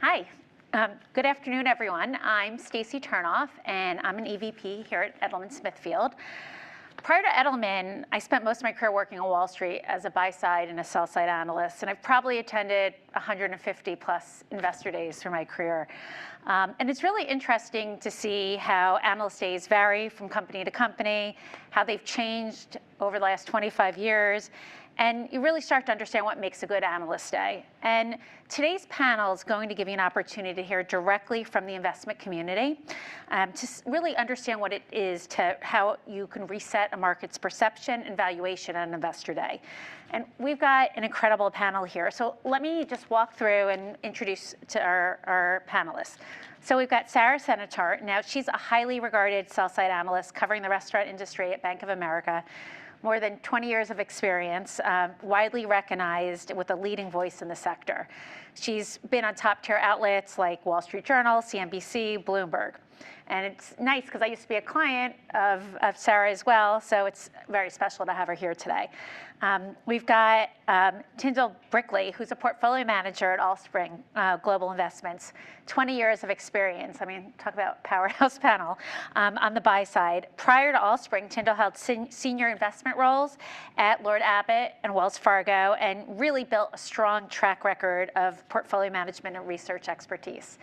Hi. Good afternoon, everyone. I'm Stacy Turnof, and I'm an EVP here at Edelman Smithfield. Prior to Edelman, I spent most of my career working on Wall Street as a buy-side and a sell-side analyst, and I've probably attended 150 plus investor days through my career. And it's really interesting to see how analyst days vary from company to company, how they've changed over the last 25 years, and you really start to understand what makes a good analyst day. And today's panel is going to give you an opportunity to hear directly from the investment community to really understand what it is to how you can reset a market's perception and valuation on Investor Day. And we've got an incredible panel here. So let me just walk through and introduce to our panelists. So we've got Sara Senatore. Now, she's a highly regarded sell-side analyst covering the restaurant industry at Bank of America. More than 20 years of experience, widely recognized with a leading voice in the sector. She's been on top-tier outlets like Wall Street Journal, CNBC, Bloomberg. And it's nice because I used to be a client of Sara as well, so it's very special to have her here today. We've got Tyndale Brickey, who's a portfolio manager at Allspring Global Investments, 20 years of experience. I mean, talk about powerhouse panel on the buy side. Prior to Allspring, Tyndale held senior investment roles at Lord Abbett and Wells Fargo and really built a strong track record of portfolio management and research expertise.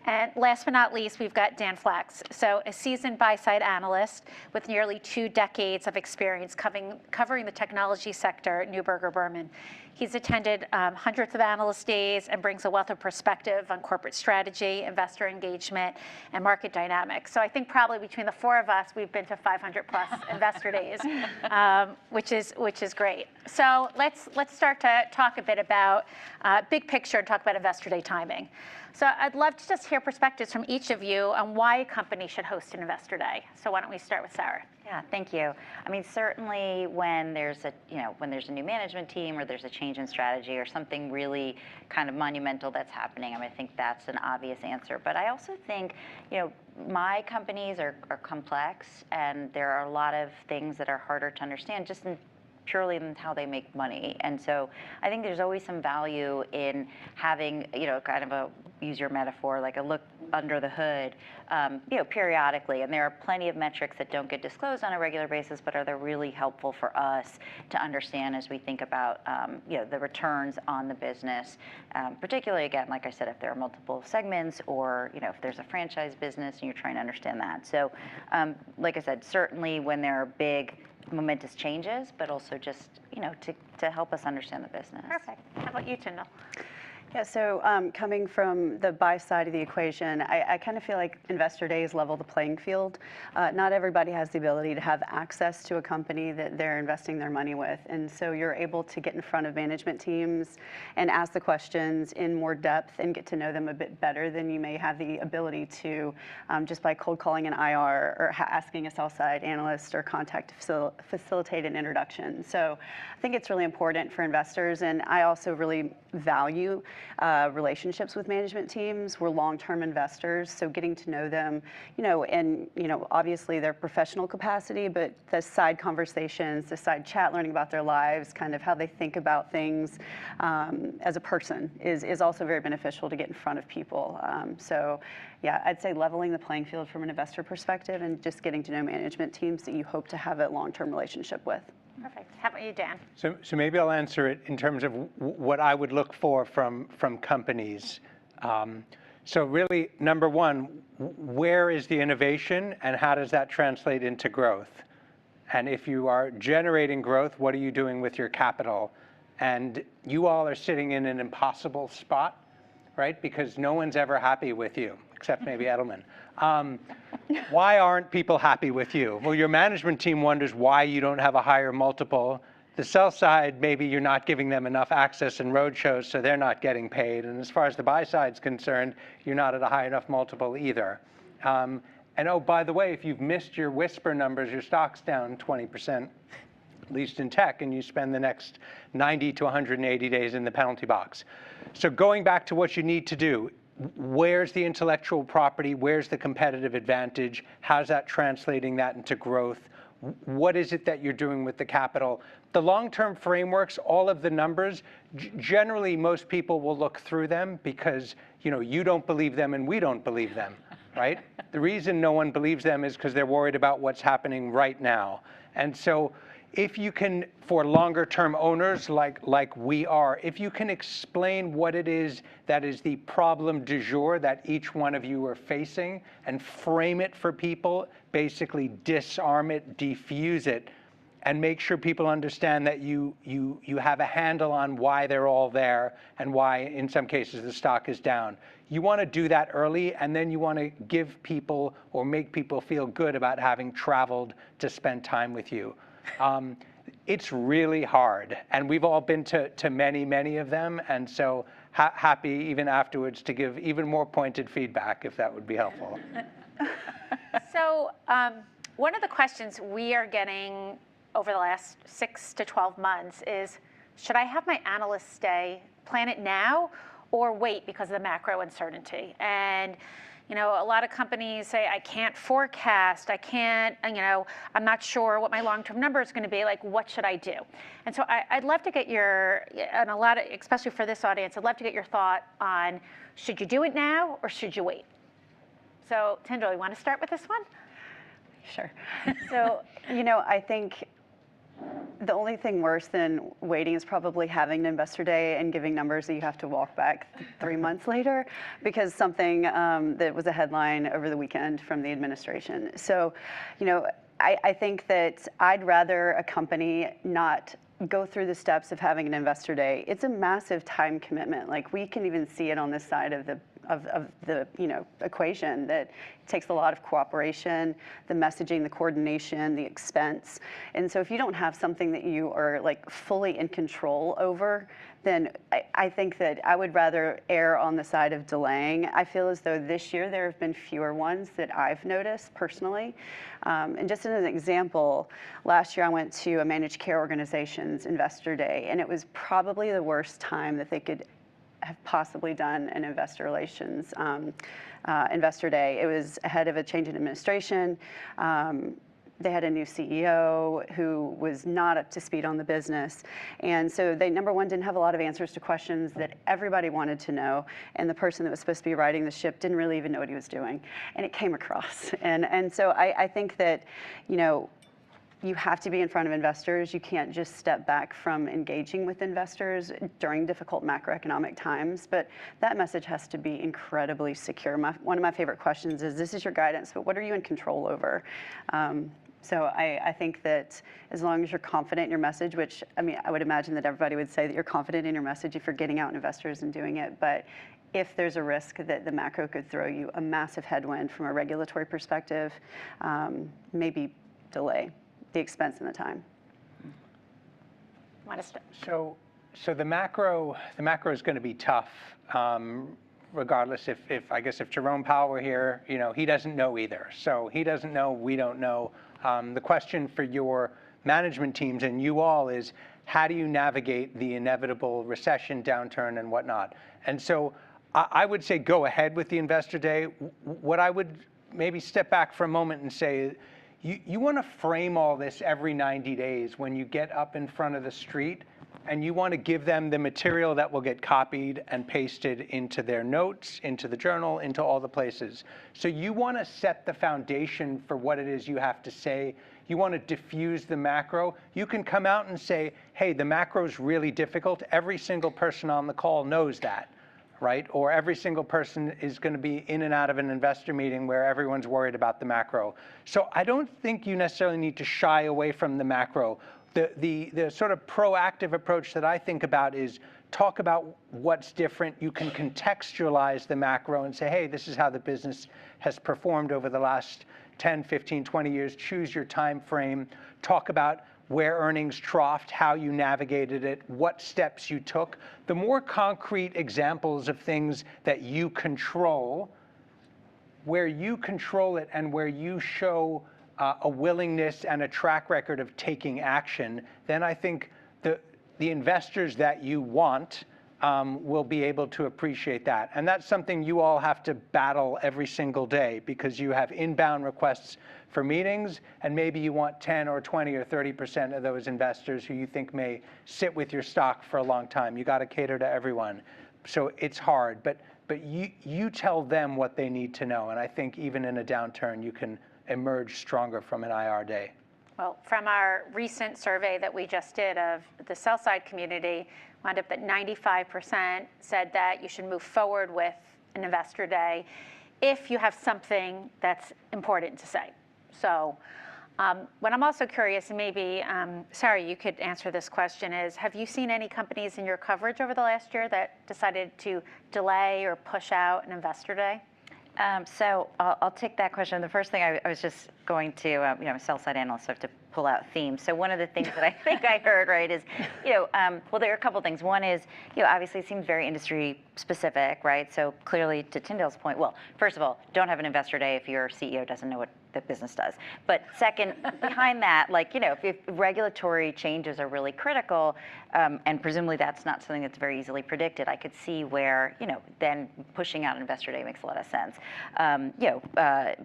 And last but not least, we've got Dan Flax. So a seasoned buy-side analyst with nearly 2 decades of experience covering the technology sector at Neuberger Berman. He's attended hundreds of analyst days and brings a wealth of perspective on corporate strategy, investor engagement, and market dynamics. So I think probably between the 4 of us, we've been to 500 plus investor days, which is great. So let's start to talk a bit about big picture and talk about Investor Day timing. So I'd love to just hear perspectives from each of you on why a company should host an Investor Day. So why don't we start with Sara? Yeah, thank you. I mean, certainly when there's a new management team or there's a change in strategy or something really kind of monumental that's happening, I mean, I think that's an obvious answer. But I also think, my companies are complex, and there are a lot of things that are harder to understand just purely in how they make money. And so I think there's always some value in having, kind of use your metaphor, like a look under the hood, periodically. And there are plenty of metrics that don't get disclosed on a regular basis, but are really helpful for us to understand as we think about, the returns on the business, particularly, again, like I said, if there are multiple segments or, if there's a franchise business and you're trying to understand that. So, like I said, certainly when there are big momentous changes, but also just, to help us understand the business. Perfect. How about you, Tyndale? Yeah, so coming from the buy side of the equation, I kind of feel like Investor Days level the playing field. Not everybody has the ability to have access to a company that they're investing their money with. And so you're able to get in front of management teams and ask the questions in more depth and get to know them a bit better than you may have the ability to just by cold calling an IR or asking a sell side analyst or contact to facilitate an introduction. So I think it's really important for investors, and I also really value relationships with management teams. We're long-term investors, so getting to know them, and obviously their professional capacity, but the side conversations, the side chat, learning about their lives, kind of how they think about things as a person is also very beneficial to get in front of people. So yeah, I'd say leveling the playing field from an investor perspective and just getting to know management teams that you hope to have a long-term relationship with. Perfect. How about you, Dan? So maybe I'll answer it in terms of what I would look for from companies. So really, number one, where is the innovation and how does that translate into growth? And if you are generating growth, what are you doing with your capital? And you all are sitting in an impossible spot, right? Because no one's ever happy with you, except maybe Edelman. Why aren't people happy with you? Well, your management team wonders why you don't have a higher multiple. The sell side, maybe you're not giving them enough access in roadshows, so they're not getting paid. And as far as the buy side's concerned, you're not at a high enough multiple either. And oh, by the way, if you've missed your whisper numbers, your stock's down 20%, at least in tech, and you spend the next 90 to 180 days in the penalty box. So going back to what you need to do, where's the intellectual property? Where's the competitive advantage? How's that translating that into growth? what is it that you're doing with the capital? The long-term frameworks, all of the numbers, generally most people will look through them because you don't believe them and we don't believe them, right? The reason no one believes them is because they're worried about what's happening right now. And so if you can, for longer term owners like we are, if you can explain what it is that is the problem du jour that each one of you are facing and frame it for people, basically disarm it, defuse it, and make sure people understand that you have a handle on why they're all there and why, in some cases, the stock is down. You want to do that early, and then you want to give people or make people feel good about having traveled to spend time with you. It's really hard, and we've all been to many of them, and so happy even afterwards to give even more pointed feedback if that would be helpful. So one of the questions we are getting over the last 6 to 12 months is, should I have my analyst day, plan it now, or wait because of the macro uncertainty? And a lot of companies say, I can't forecast, I can't, I'm not sure what my long-term number is going to be, like, what should I do? And so I'd love to get especially for this audience, I'd love to get your thought on, should you do it now or should you wait? So Tyndale, you want to start with this one? Sure. So, I think the only thing worse than waiting is probably having an investor day and giving numbers that you have to walk back 3 months later because something that was a headline over the weekend from the administration. So, I think that I'd rather a company not go through the steps of having an investor day. It's a massive time commitment. Like, we can even see it on this side of the equation, that it takes a lot of cooperation, the messaging, the coordination, the expense. And so if you don't have something that you are like fully in control over, then I think that I would rather err on the side of delaying. I feel as though this year there have been fewer ones that I've noticed personally. And just as an example, last year I went to a managed care organization's investor day, and it was probably the worst time that they could have possibly done an investor relations investor day. It was ahead of a change in administration. They had a new CEO who was not up to speed on the business. And so they, number one, didn't have a lot of answers to questions that everybody wanted to know. And the person that was supposed to be riding the ship didn't really even know what he was doing. And it came across. And so I think that, you have to be in front of investors. You can't just step back from engaging with investors during difficult macroeconomic times, but that message has to be incredibly secure. One of my favorite questions is, this is your guidance, but what are you in control over? So I think that as long as you're confident in your message, which, I would imagine that everybody would say that you're confident in your message if you're getting out investors and doing it, but if there's a risk that the macro could throw you a massive headwind from a regulatory perspective, maybe delay the expense and the time. So the macro is going to be tough, regardless if Jerome Powell were here, he doesn't know either. So he doesn't know, we don't know. The question for your management teams and you all is, how do you navigate the inevitable recession, downturn, and whatnot? And so I would say go ahead with the investor day. What I would maybe step back for a moment and say, you want to frame all this every 90 days when you get up in front of the street, and you want to give them the material that will get copied and pasted into their notes, into the journal, into all the places. So you want to set the foundation for what it is you have to say. You want to diffuse the macro. You can come out and say, hey, the macro is really difficult. Every single person on the call knows that, right? Or every single person is going to be in and out of an investor meeting where everyone's worried about the macro. So I don't think you necessarily need to shy away from the macro. The sort of proactive approach that I think about is talk about what's different. You can contextualize the macro and say, hey, this is how the business has performed over the last 10, 15, 20 years. Choose your time frame. Talk about where earnings troughed, how you navigated it, what steps you took. The more concrete examples of things that you control, where you control it and where you show a willingness and a track record of taking action, then I think the investors that you want will be able to appreciate that. And that's something you all have to battle every single day, because you have inbound requests for meetings, and maybe you want 10 or 20 or 30% of those investors who you think may sit with your stock for a long time. You got to cater to everyone. So it's hard, but you tell them what they need to know. And I think even in a downturn, you can emerge stronger from an IR day. Well, from our recent survey that we just did of the sell side community, wound up that 95% said that you should move forward with an investor day if you have something that's important to say. So what I'm also curious, and maybe Sara, you could answer this question, is have you seen any companies in your coverage over the last year that decided to delay or push out an investor day? So I'll take that question. The first thing I was just going to, I'm a sell-side analyst, so I have to pull out themes. So one of the things that I think I heard, right, is, well, there are a couple things. One is, obviously it seems very industry specific, right? So clearly, to Tyndale's point, well, first of all, don't have an investor day if your CEO doesn't know what the business does. But second, behind that, if regulatory changes are really critical, and presumably that's not something that's very easily predicted, I could see where, then pushing out investor day makes a lot of sense.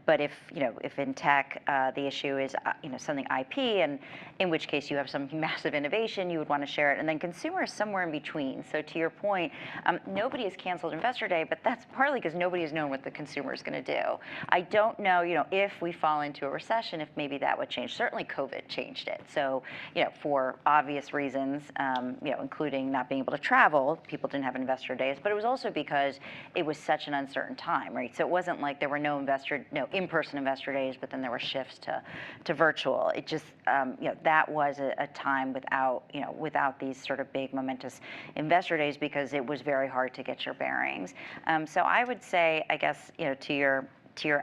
But if in tech the issue is, something IP, and in which case you have some massive innovation, you would want to share it. And then consumer is somewhere in between. So to your point, nobody has canceled investor day, but that's partly because nobody has known what the consumer is going to do. I don't know, if we fall into a recession, if maybe that would change. Certainly COVID changed it. So, for obvious reasons, including not being able to travel, people didn't have investor days, but it was also because it was such an uncertain time, right? So it wasn't like there were no in-person investor days, but then there were shifts to virtual. It just, that was a time without these sort of big momentous investor days, because it was very hard to get your bearings. So I would say, I guess, to your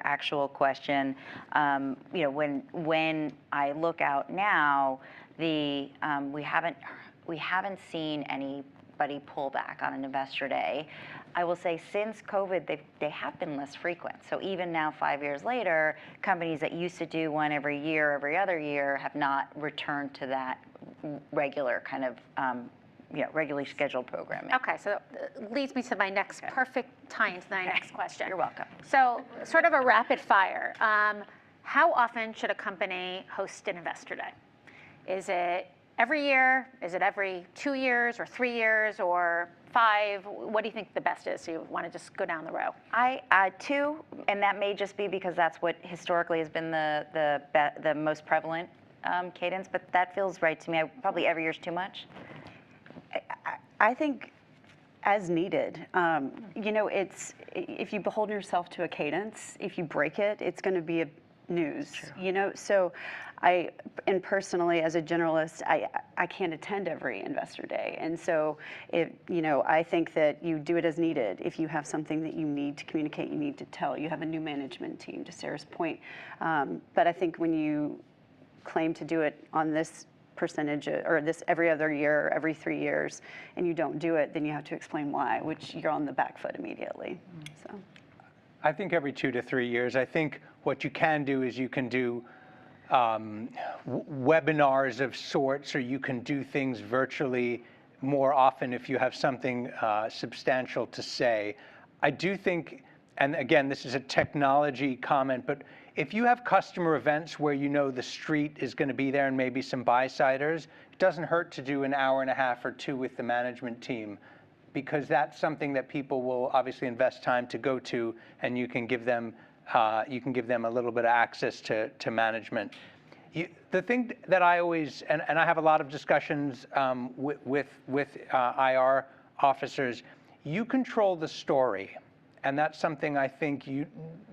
actual question, when I look out now, we haven't seen anybody pull back on an investor day. I will say since COVID, they have been less frequent. So even now, 5 years later, companies that used to do one every year, every other year, have not returned to that regular kind of regularly scheduled programming. Okay, so leads me to my next perfect tie into my next question. You're welcome. So sort of a rapid fire. How often should a company host an investor day? Is it every year? Is it every 2 years or 3 years or 5? What do you think the best is? So you want to just go down the row. 2, and that may just be because that's what historically has been the most prevalent cadence, but that feels right to me. Probably every year is too much. I think as needed. It's, if you behold yourself to a cadence, if you break it, it's going to be a news. True. So and personally, as a generalist, I can't attend every investor day. And so, I think that you do it as needed. If you have something that you need to communicate, you need to tell. You have a new management team, to Sara's point. But I think when you claim to do it on this percentage, or this every other year, or every 3 years, and you don't do it, then you have to explain why, which you're on the back foot immediately. So, I think every 2 to 3 years. I think what you can do is you can do webinars of sorts, or you can do things virtually more often if you have something substantial to say. I do think, and again, this is a technology comment, but if you have customer events where the street is going to be there and maybe some buy-siders, it doesn't hurt to do an hour and a half or 2 with the management team, because that's something that people will obviously invest time to go to, and you can give them a little bit of access to management. The thing that I always, and I have a lot of discussions with IR officers, you control the story. And that's something I think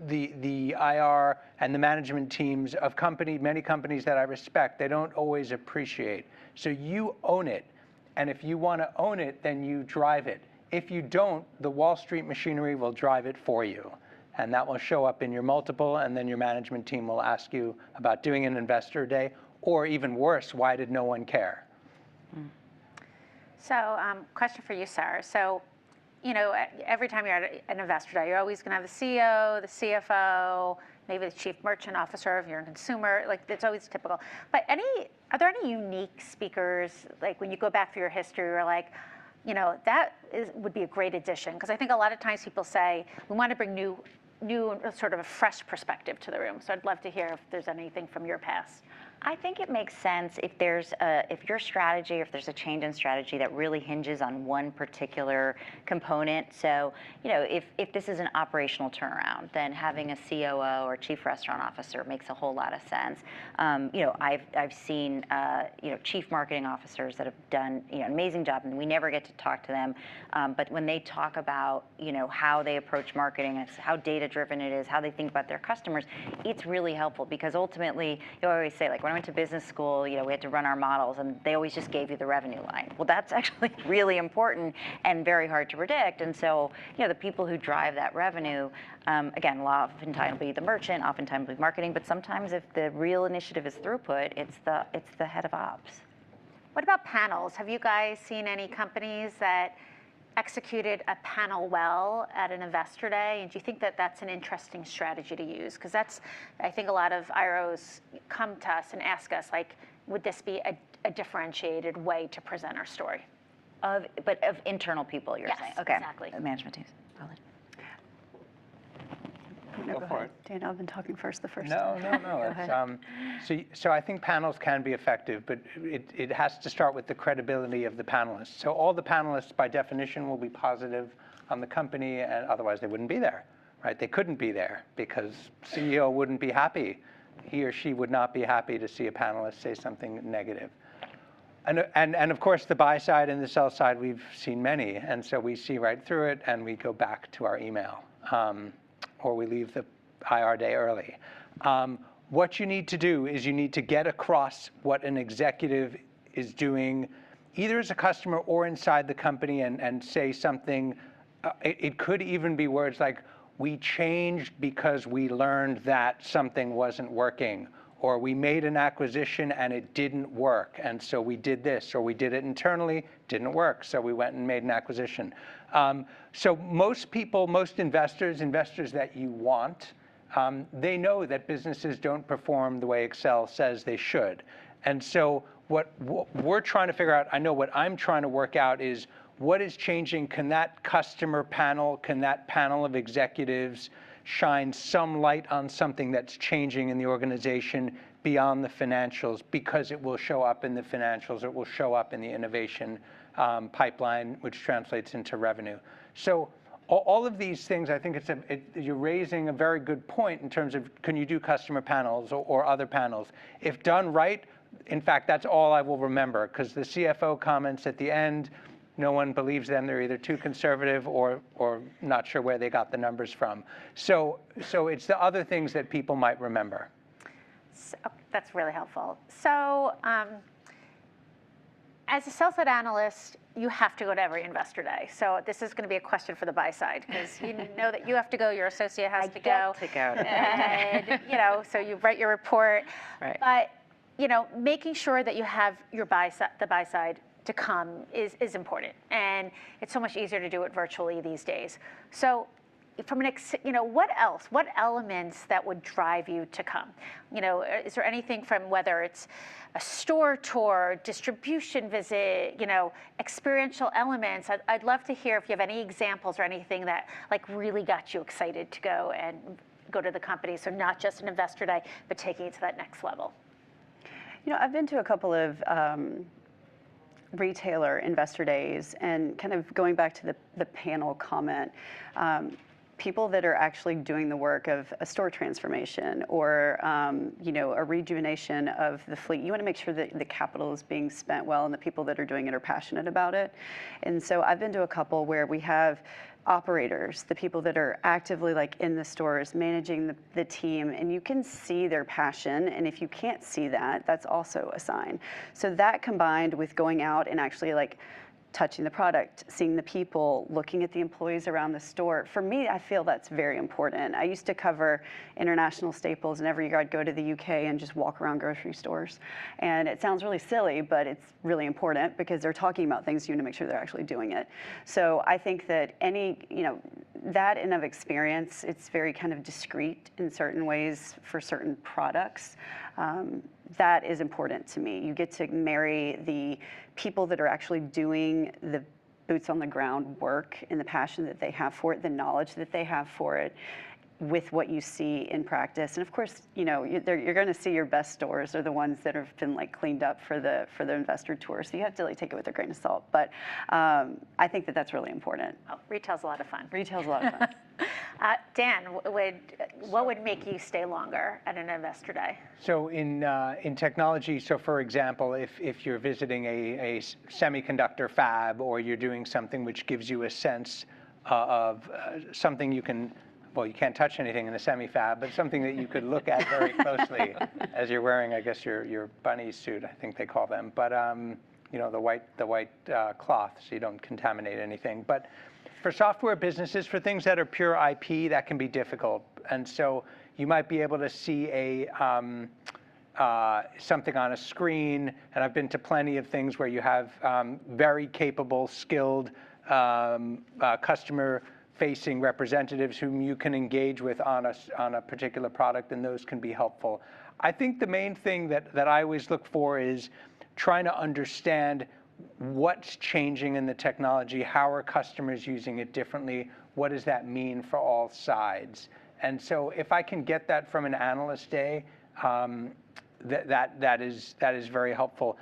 the IR and the management teams of many companies that I respect, they don't always appreciate. So you own it. And if you want to own it, then you drive it. If you don't, the Wall Street machinery will drive it for you. And that will show up in your multiple, and then your management team will ask you about doing an investor day, or even worse, why did no one care? So question for you, Sara. So, every time you're at an investor day, you're always going to have the CEO, the CFO, maybe the chief merchant officer if you're a consumer. It's always typical. But are there any unique speakers, like when you go back through your history, you're like, that would be a great addition, because I think a lot of times people say, we want to bring new sort of a fresh perspective to the room. So I'd love to hear if there's anything from your past. I think it makes sense if if your strategy, or if there's a change in strategy that really hinges on one particular component. So, if this is an operational turnaround, then having a COO or chief restaurant officer makes a whole lot of sense. I've seen chief marketing officers that have done an amazing job, and we never get to talk to them. But when they talk about how they approach marketing, it's how data driven it is, how they think about their customers, it's really helpful, because ultimately you always say, like, when I went to business school, we had to run our models, and they always just gave you the revenue line. Well, that's actually really important and very hard to predict. And so, the people who drive that revenue, again, oftentimes will be the merchant, oftentimes will be marketing, but sometimes if the real initiative is throughput, it's the head of ops. What about panels? Have you guys seen any companies that executed a panel well at an investor day? And do you think that that's an interesting strategy to use? Because I think a lot of IROs come to us and ask us, like, would this be a differentiated way to present our story? But of internal people, you're saying? Okay. Exactly. Management teams. No, Go for it. Dana, I've been talking first the first No. time. So I think panels can be effective, but it has to start with the credibility of the panelists. So all the panelists, by definition, will be positive on the company, and otherwise they wouldn't be there, right? They couldn't be there because CEO wouldn't be happy. He or she would not be happy to see a panelist say something negative. And of course, the buy side and the sell side, we've seen many, and so we see right through it, and we go back to our email. Or we leave the IR day early. What you need to do is you need to get across what an executive is doing, either as a customer or inside the company, and say something. It could even be words like, we changed because we learned that something wasn't working, or we made an acquisition and it didn't work, and so we did this, or we did it internally, didn't work, so we went and made an acquisition. So most people, most investors that you want, they know that businesses don't perform the way Excel says they should. And so what we're trying to figure out, I know what I'm trying to work out is, what is changing? Can that customer panel, can that panel of executives shine some light on something that's changing in the organization beyond the financials, because it will show up in the financials, it will show up in the innovation pipeline, which translates into revenue. So all of these things, I think you're raising a very good point in terms of, can you do customer panels or other panels? If done right, in fact, that's all I will remember, because the CFO comments at the end, no one believes them. They're either too conservative or not sure where they got the numbers from. So it's the other things that people might remember. So, that's really helpful. So as a sell-side analyst, you have to go to every investor day. So this is going to be a question for the buy side, because you know that you have to go, your associate has to go. And so you write your report. Right. But making sure that you have your the buy side to come is important, and it's so much easier to do it virtually these days. So from what elements that would drive you to come? Is there anything from, whether it's a store tour, distribution visit, experiential elements? I'd love to hear if you have any examples or anything that really got you excited to go to the company. So not just an investor day, but taking it to that next level. I've been to a couple of retailer investor days, and kind of going back to the panel comment, people that are actually doing the work of a store transformation or a rejuvenation of the fleet. You want to make sure that the capital is being spent well, and the people that are doing it are passionate about it. And so I've been to a couple where we have operators, the people that are actively in the stores managing the team, and you can see their passion. And if you can't see that, that's also a sign. So that, combined with going out and actually touching the product, seeing the people, looking at the employees around the store. For me, I feel that's very important. I used to cover international staples, and every year I'd go to the UK and just walk around grocery stores. And it sounds really silly, but it's really important, because they're talking about things, you want to make sure they're actually doing it. So I think that that in of experience, it's very kind of discreet in certain ways for certain products. That is important to me. You get to marry the people that are actually doing the boots on the ground work and the passion that they have for it, the knowledge that they have for it, with what you see in practice. And of course, you know, you're going to see your best stores are the ones that have been like cleaned up for the investor tour. So you have to like take it with a grain of salt. But I think that that's really important. Oh, retail's a lot of fun. Retail's a lot of fun. Dan, what would make you stay longer at an investor day? So in technology, so for example, if you're visiting a semiconductor fab, or you're doing something which gives you a sense of something you can, well, you can't touch anything in a semi-fab, but something that you could look at very closely as you're wearing, I guess, your bunny suit, I think they call them. But you know, the white cloth, so you don't contaminate anything. But for software businesses, for things that are pure IP, that can be difficult. And so you might be able to see something on a screen, and I've been to plenty of things where you have very capable, skilled customer-facing representatives whom you can engage with on a particular product, and those can be helpful. I think the main thing that I always look for is trying to understand what's changing in the technology, how are customers using it differently, what does that mean for all sides? And so if I can get that from an analyst day, that is very helpful.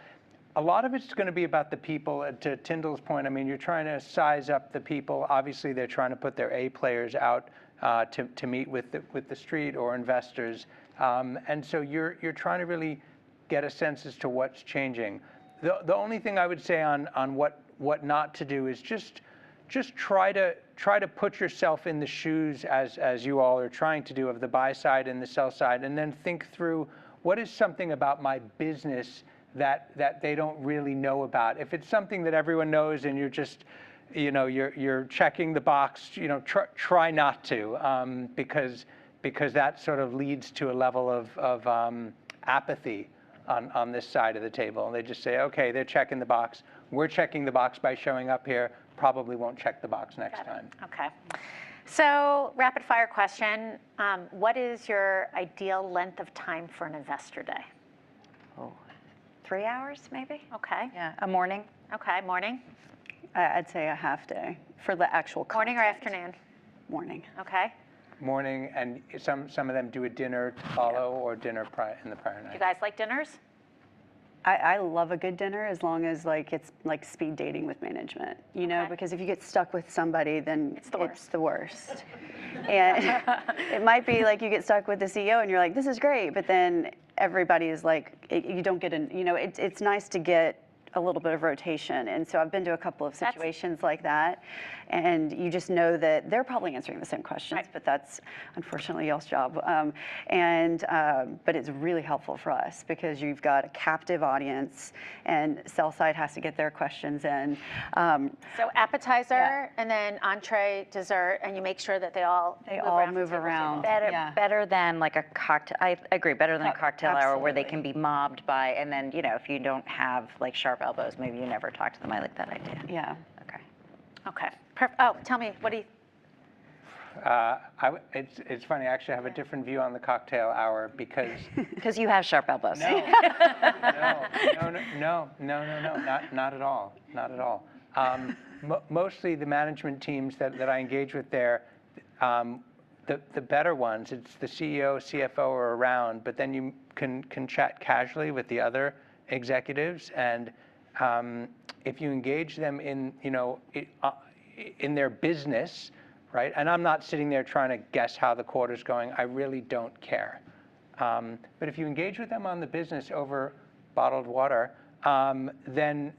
A lot of it's going to be about the people. To Tyndale's point, I mean, you're trying to size up the people. Obviously, they're trying to put their A players out to meet with the street or investors, and so you're trying to really get a sense as to what's changing. The only thing I would say on what not to do is just try to put yourself in the shoes, as you all are trying to do, of the buy side and the sell side, and then think through what is something about my business that they don't really know about. If it's something that everyone knows and you're just, you know, you're checking the box, you know, try not to, because that sort of leads to a level of apathy on this side of the table. And they just say, okay, they're checking the box. We're checking the box by showing up here. Probably won't check the box next time. Okay. So rapid fire question. What is your ideal length of time for an investor day? Oh, 3 hours maybe? Okay. Yeah, a morning. Okay, morning? I'd say a half day for the actual content. Morning or afternoon? Morning. Okay. Morning, and some of them do a dinner to follow, or dinner in the prior night. Do you guys like dinners? I love a good dinner, as long as like it's like speed dating with management, you know, Okay. because if you get stuck with somebody, then It's the worst. And it might be like you get stuck with the CEO and you're like, this is great, but then everybody is like, you don't get you know, it's nice to get a little bit of rotation. And so I've been to a couple of situations like that, and you just know that they're probably answering the same questions, Right. but that's unfortunately y'all's job. But it's really helpful for us because you've got a captive audience, and sell side has to get their questions in. So appetizer, Yeah. and then entree, dessert, and you make sure that they all move around. Better than like a cocktail. I agree. Better than a cocktail hour where they Absolutely. can be mobbed by, and then, you know, if you don't have like sharp elbows, maybe you never talk to them. I like that idea. Yeah. Okay. Okay. Oh, tell me, what do you? It's funny. I actually have a different view on the cocktail hour because Because you have sharp elbows. no, not at all, not at all. Mostly the management teams that I engage with there, the better ones, it's the CEO, CFO are around, but then you can chat casually with the other executives, and if you engage them in, you know, in their business, right? And I'm not sitting there trying to guess how the quarter's going. I really don't care. But if you engage with them on the business over bottled water, then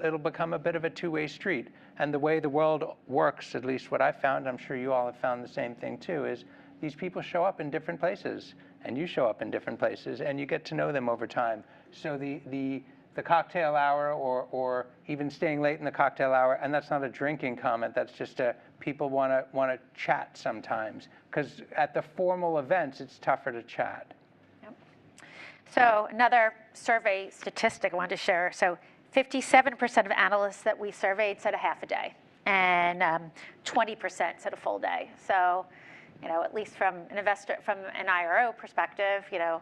it'll become a bit of a two-way street. And the way the world works, at least what I've found, I'm sure you all have found the same thing too, is these people show up in different places, and you show up in different places, and you get to know them over time. So the cocktail hour, or even staying late in the cocktail hour, and that's not a drinking comment, that's just people want to chat sometimes, because at the formal events it's tougher to chat. Yep. So another survey statistic I wanted to share. So 57% of analysts that we surveyed said a half a day, and 20% said a full day. So, you know, at least from an IRO perspective, you know,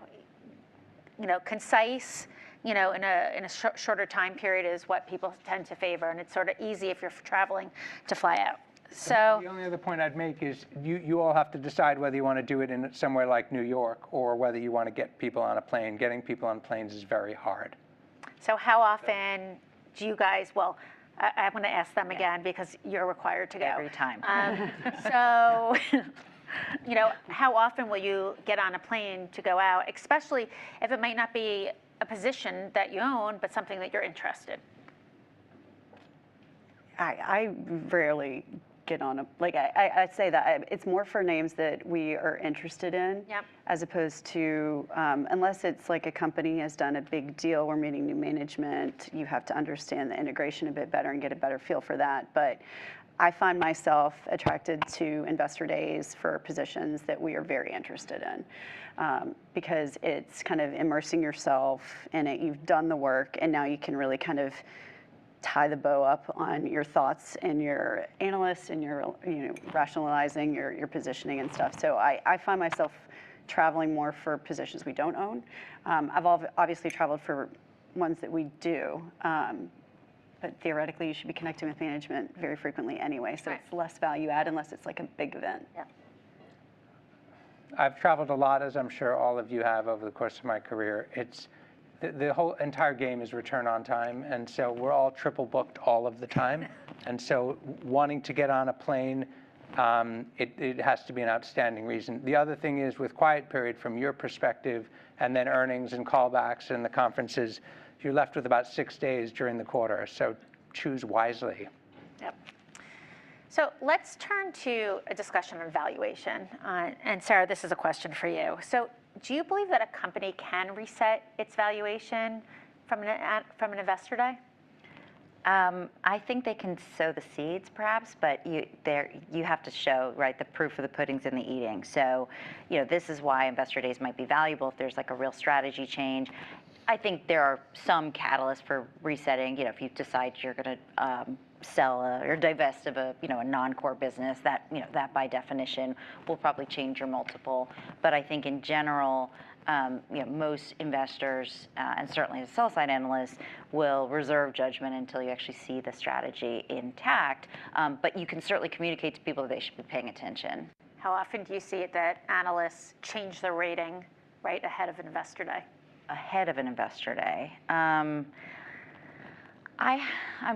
concise, in a shorter time period is what people tend to favor, and it's sort of easy if you're traveling to fly out. So the only other point I'd make is you all have to decide whether you want to do it in somewhere like New York or whether you want to get people on a plane. Getting people on planes is very hard. So how often do you guys, well, I'm going to ask them again because you're required to go. Every time. So, how often will you get on a plane to go out, especially if it might not be a position that you own, but something that you're interested? I rarely get on a, like, I say that it's more for names that we are interested in, Yep. as opposed to, unless it's like a company has done a big deal, we're meeting new management, you have to understand the integration a bit better and get a better feel for that. But I find myself attracted to investor days for positions that we are very interested in, because it's kind of immersing yourself in it. You've done the work, and now you can really kind of tie the bow up on your thoughts and your analysts and your rationalizing your positioning and stuff. So I find myself traveling more for positions we don't own. I've obviously traveled for ones that we do, but theoretically you should be connecting with management very frequently anyway, so Right. it's less value add unless it's like a big event. Yeah. I've traveled a lot, as I'm sure all of you have over the course of my career. It's the whole entire game is return on time, and so we're all triple booked all of the time. And so wanting to get on a plane, it has to be an outstanding reason. The other thing is with quiet period from your perspective, and then earnings and callbacks and the conferences, you're left with about 6 days during the quarter. So choose wisely. Yep. So let's turn to a discussion on valuation. And Sara, this is a question for you. So do you believe that a company can reset its valuation from an investor day? I think they can sow the seeds, perhaps, but you have to show, right, the proof of the pudding's in the eating. So, this is why investor days might be valuable if there's like a real strategy change. I think there are some catalysts for resetting. If you decide you're going to sell or divest of a non-core business, that by definition will probably change your multiple. But I think in general, most investors and certainly the sell-side analysts will reserve judgment until you actually see the strategy intact. But you can certainly communicate to people that they should be paying attention. How often do you see it that analysts change their rating right ahead of an investor day? Ahead of an investor day. I'm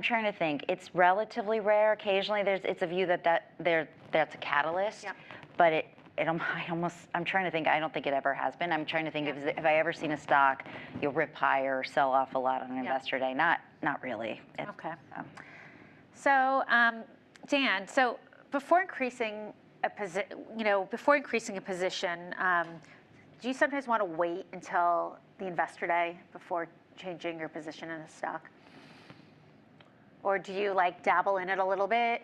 trying to think. It's relatively rare. Occasionally, it's a view that's a catalyst. Yep. But I'm trying to think. I don't think it ever has been. I'm trying to think if I ever seen a stock rip higher or sell off a lot on an investor day. Not really. Okay. So Dan, before increasing a position, do you sometimes want to wait until the investor day before changing your position in a stock? Or do you dabble in it a little bit?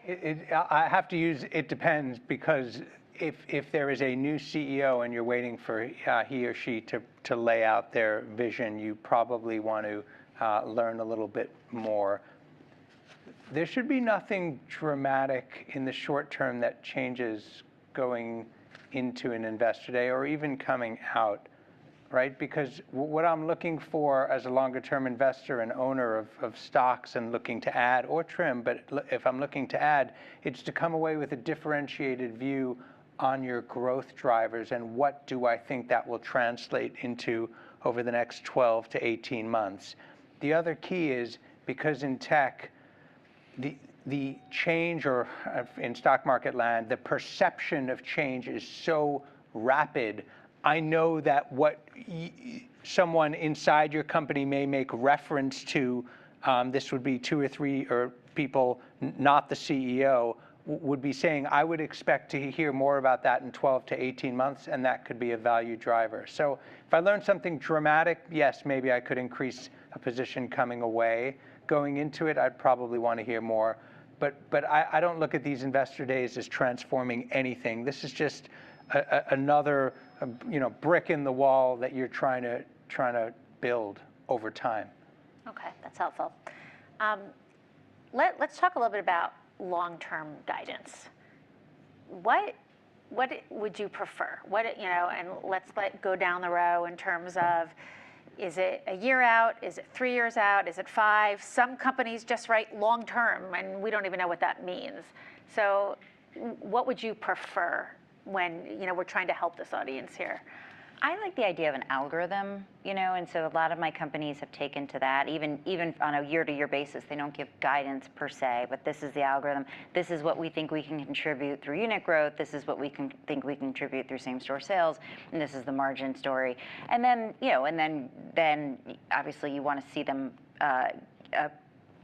I have to use it depends, because if there is a new CEO and you're waiting for he or she to lay out their vision, you probably want to learn a little bit more. There should be nothing dramatic in the short term that changes going into an investor day or even coming out, right? Because what I'm looking for as a longer term investor and owner of stocks and looking to add or trim, but if I'm looking to add, it's to come away with a differentiated view on your growth drivers and what do I think that will translate into over the next 12 to 18 months. The other key is, because in tech, the change, or in stock market land, the perception of change is so rapid. I know that what someone inside your company may make reference to, this would be 2 or 3 people, not the CEO, would be saying, I would expect to hear more about that in 12 to 18 months, and that could be a value driver. So if I learned something dramatic, yes, maybe I could increase a position coming away. Going into it, I'd probably want to hear more. But I don't look at these investor days as transforming anything. This is just another brick in the wall that you're trying to build over time. Okay, that's helpful. Let's talk a little bit about long-term guidance. What would you prefer? And let's go down the row in terms of Is it a year out? Is it 3 years out? Is it 5? Some companies just write long term, and we don't even know what that means. So what would you prefer when we're trying to help this audience here? I like the idea of an algorithm, and so a lot of my companies have taken to that. Even on a year-to-year basis, they don't give guidance per se, but this is the algorithm. This is what we think we can contribute through unit growth. This is what we think we can contribute through same-store sales, and this is the margin story. And then, then obviously you want to see them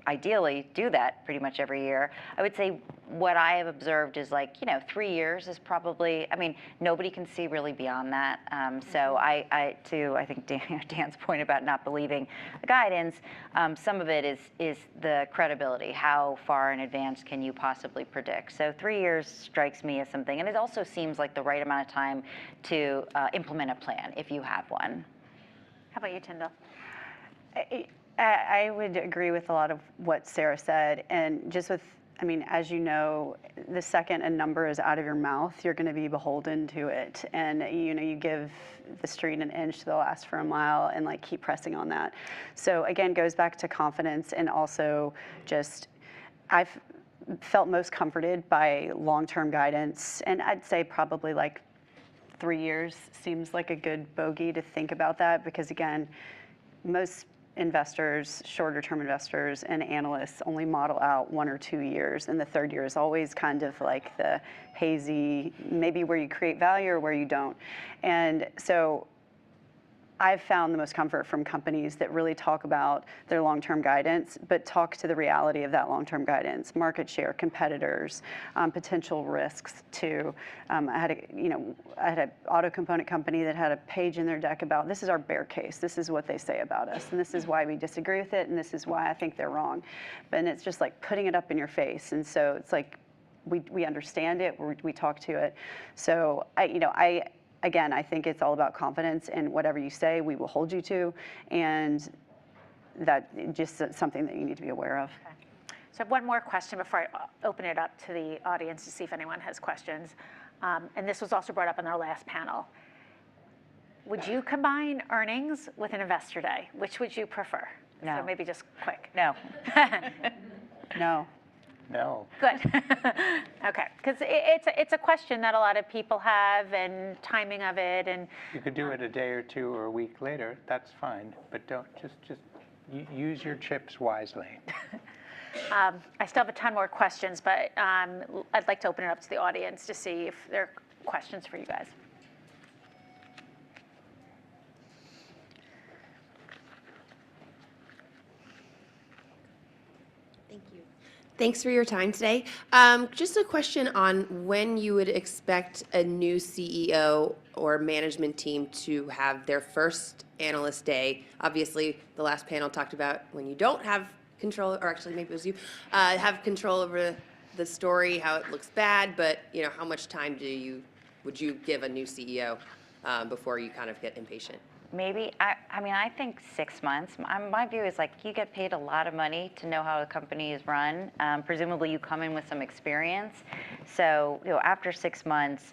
ideally do that pretty much every year. I would say what I have observed is 3 years is probably, nobody can see really beyond that. So I think Dan's point about not believing the guidance, some of it is the credibility. How far in advance can you possibly predict? So 3 years strikes me as something, and it also seems like the right amount of time to implement a plan if you have one. How about you, Tyndale? I would agree with a lot of what Sara said, and just with, as you know, the second a number is out of your mouth, you're going to be beholden to it, and you give the street an inch, they'll ask for a mile, and keep pressing on that. So again, goes back to confidence, and also just I've felt most comforted by long-term guidance, and I'd say probably 3 years seems like a good bogey to think about that, because again, most investors, shorter term investors and analysts only model out 1 or 2 years, and the third year is always kind of like the hazy, maybe where you create value or where you don't. And so I've found the most comfort from companies that really talk about their long-term guidance, but talk to the reality of that long-term guidance, market share, competitors, potential risks too. I had an auto component company that had a page in their deck about, this is our bear case, this is what they say about us, and this is why we disagree with it, and this is why I think they're wrong. And it's just putting it up in your face. And so it's we understand it, we talk to it. So Again, I think it's all about confidence, and whatever you say, we will hold you to, and that just something that you need to be aware of. Okay. So I have one more question before I open it up to the audience to see if anyone has questions. And this was also brought up in our last panel. Would you combine earnings with an investor day? Which would you prefer? No. So maybe just quick. No. No. No. Good. Okay, because it's a question that a lot of people have, and timing of it, and You could do it a day or two or a week later. That's fine, but don't just use your chips wisely. I still have a ton more questions, but I'd like to open it up to the audience to see if there are questions for you guys. Thanks for your time today. Just a question on when you would expect a new CEO or management team to have their first analyst day. Obviously, the last panel talked about when you don't have control, or actually maybe it was you, have control over the story, how it looks bad, but how much time would you give a new CEO before you kind of get impatient? Maybe, I think 6 months. My view is you get paid a lot of money to know how a company is run. Presumably you come in with some experience. So, after 6 months,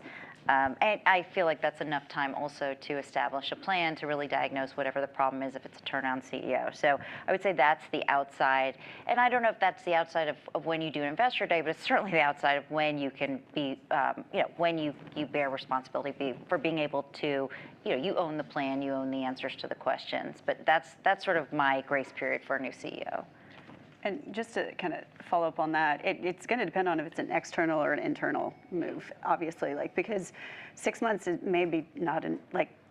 and I feel like that's enough time also to establish a plan to really diagnose whatever the problem is if it's a turnaround CEO. So I would say that's the outside. And I don't know if that's the outside of when you do an investor day, but it's certainly the outside of when you can be, when you bear responsibility for being able to, you own the plan, you own the answers to the questions. But that's sort of my grace period for a new CEO. And just to kind of follow up on that, it's going to depend on if it's an external or an internal move, obviously, because 6 months is maybe not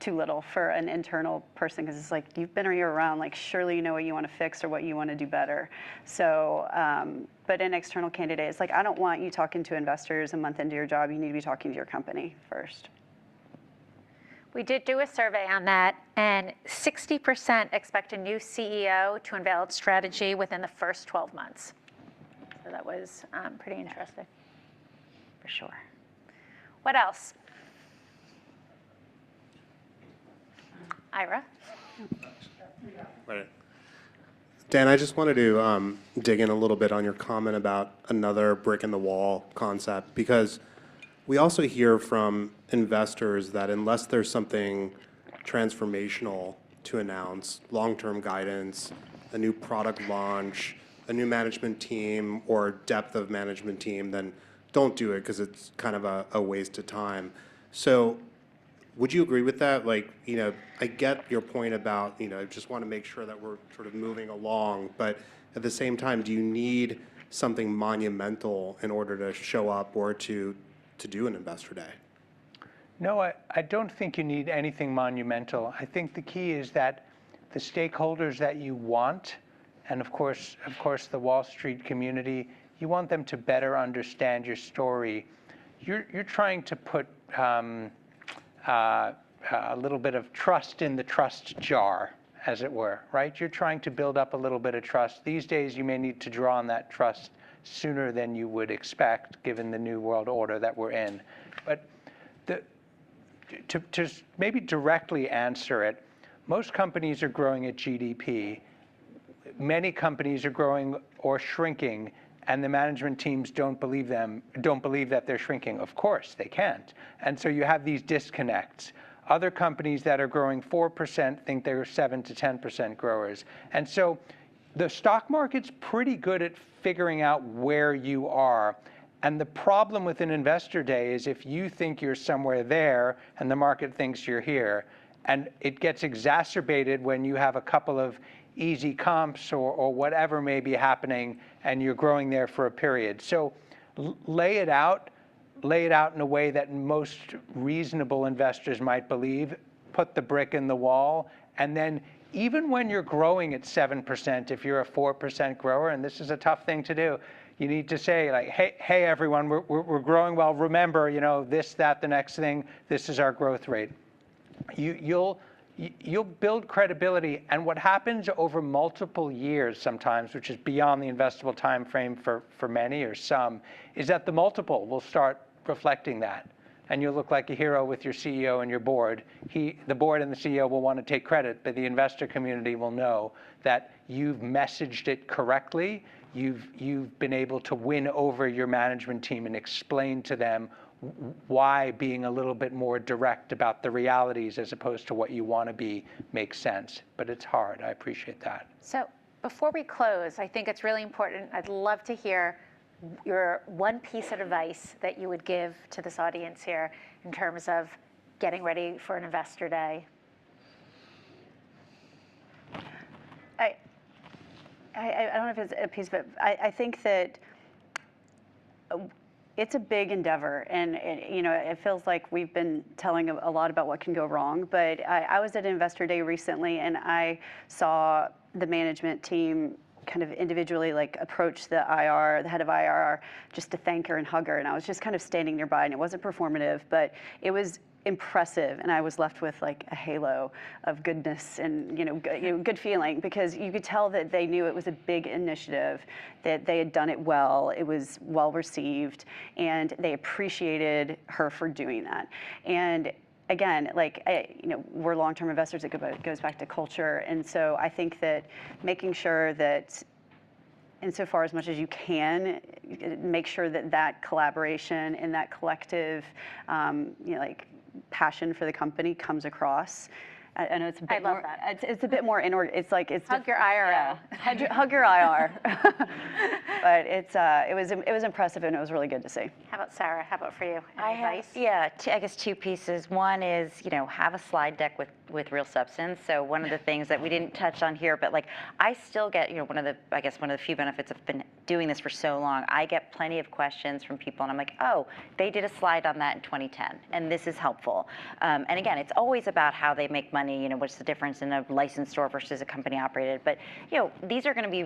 too little for an internal person, because it's you've been around, surely you know what you want to fix or what you want to do better. So, but an external candidate, it's I don't want you talking to investors a month into your job. You need to be talking to your company first. We did do a survey on that, and 60% expect a new CEO to unveil its strategy within the first 12 months. So that was pretty interesting. For sure. What else? Ira? Right. Dan, I just wanted to dig in a little bit on your comment about another brick in the wall concept, because we also hear from investors that unless there's something transformational to announce long-term guidance, a new product launch, a new management team, or depth of management team, then don't do it because it's kind of a waste of time. So would you agree with that? Like, I get your point about, just want to make sure that we're sort of moving along, but at the same time, do you need something monumental in order to show up or to do an investor day? No, I don't think you need anything monumental. I think the key is that the stakeholders that you want, and of course the Wall Street community, you want them to better understand your story. You're trying to put a little bit of trust in the trust jar, as it were, right? You're trying to build up a little bit of trust. These days, you may need to draw on that trust sooner than you would expect, given the new world order that we're in. But to maybe directly answer it, most companies are growing at GDP. Many companies are growing or shrinking, and the management teams don't believe that they're shrinking. Of course, they can't. And so you have these disconnects. Other companies that are growing 4% think they're 7 to 10% growers. And so the stock market's pretty good at figuring out where you are. And the problem with an investor day is if you think you're somewhere there and the market thinks you're here, and it gets exacerbated when you have a couple of easy comps or whatever may be happening and you're growing there for a period. So lay it out in a way that most reasonable investors might believe, put the brick in the wall, and then even when you're growing at 7%, if you're a 4% grower, and this is a tough thing to do, you need to say, like, hey everyone, we're growing well. Remember, this, that, the next thing, this is our growth rate. You'll build credibility, and what happens over multiple years sometimes, which is beyond the investable time frame for many or some, is that the multiple will start reflecting that. And you'll look like a hero with your CEO and your board. The board and the CEO will want to take credit, but the investor community will know that you've messaged it correctly. You've been able to win over your management team and explain to them why being a little bit more direct about the realities as opposed to what you want to be makes sense. But it's hard. I appreciate that. So before we close, I think it's really important. I'd love to hear your one piece of advice that you would give to this audience here in terms of getting ready for an investor day. I don't know if it's a piece, but I think that it's a big endeavor, and it feels like we've been telling a lot about what can go wrong. But I was at Investor Day recently, and I saw the management team kind of individually approach the head of IR, just to thank her and hug her. And I was just kind of standing nearby, and it wasn't performative, but it was impressive, and I was left with like a halo of goodness and good feeling, because you could tell that they knew it was a big initiative, that they had done it well, it was well received, and they appreciated her for doing that. And again, we're long-term investors. It goes back to culture, and so I think that making sure that, insofar as much as you can, make sure that that collaboration and that collective, passion for the company comes across. I know it's a bit I love more, that. It's a bit more inward. It's like it's Hug your IRL. Yeah. Hug your IR. But it was impressive, and it was really good to see. How about Sarah? How about for you? Any advice? I guess two pieces. One is, have a slide deck with real substance. So one of the things that we didn't touch on here, but I still get, one of the few benefits of been doing this for so long, I get plenty of questions from people, and I'm like, oh, they did a slide on that in 2010, and this is helpful. And again, it's always about how they make money, what's the difference in a licensed store versus a company operated, but these are going to be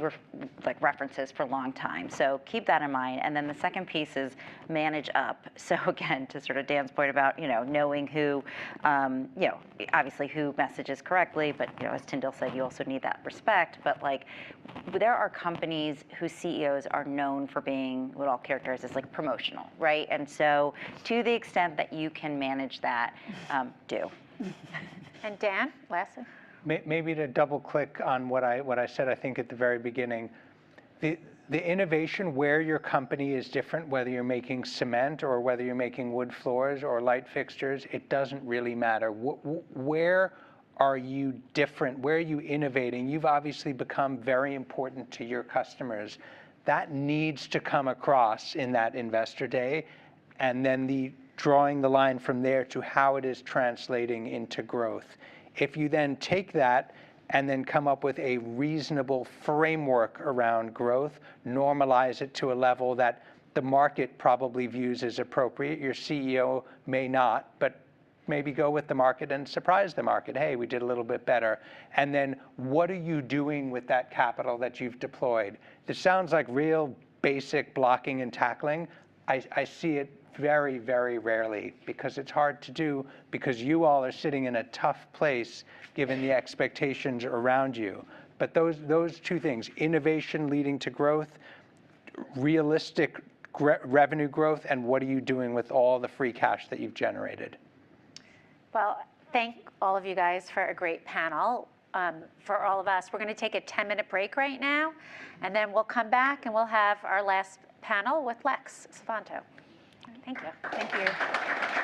references for a long time. So keep that in mind. And then the second piece is manage up. So again, to sort of Dan's point about, knowing who, obviously who messages correctly, but as Tyndale said, you also need that respect. But there are companies whose CEOs are known for being what I'll characterize as promotional, right? And so to the extent that you can manage that, do. And Dan, lastly? Maybe to double click on what I said, I think at the very beginning, the innovation where your company is different, whether you're making cement or whether you're making wood floors or light fixtures, it doesn't really matter. Where are you different? Where are you innovating? You've obviously become very important to your customers. That needs to come across in that investor day, and then drawing the line from there to how it is translating into growth. If you then take that and then come up with a reasonable framework around growth, normalize it to a level that the market probably views as appropriate. Your CEO may not, but maybe go with the market and surprise the market. Hey, we did a little bit better. And then what are you doing with that capital that you've deployed? This sounds like real basic blocking and tackling. I see it very, very rarely because it's hard to do because you all are sitting in a tough place given the expectations around you. But those two things, innovation leading to growth, realistic revenue growth, and what are you doing with all the free cash that you've generated? Well, thank all of you guys for a great panel. For all of us, we're going to take a 10-minute break right now, and then we'll come back and we'll have our last panel with Flax Savanto. Thank you. Thank you.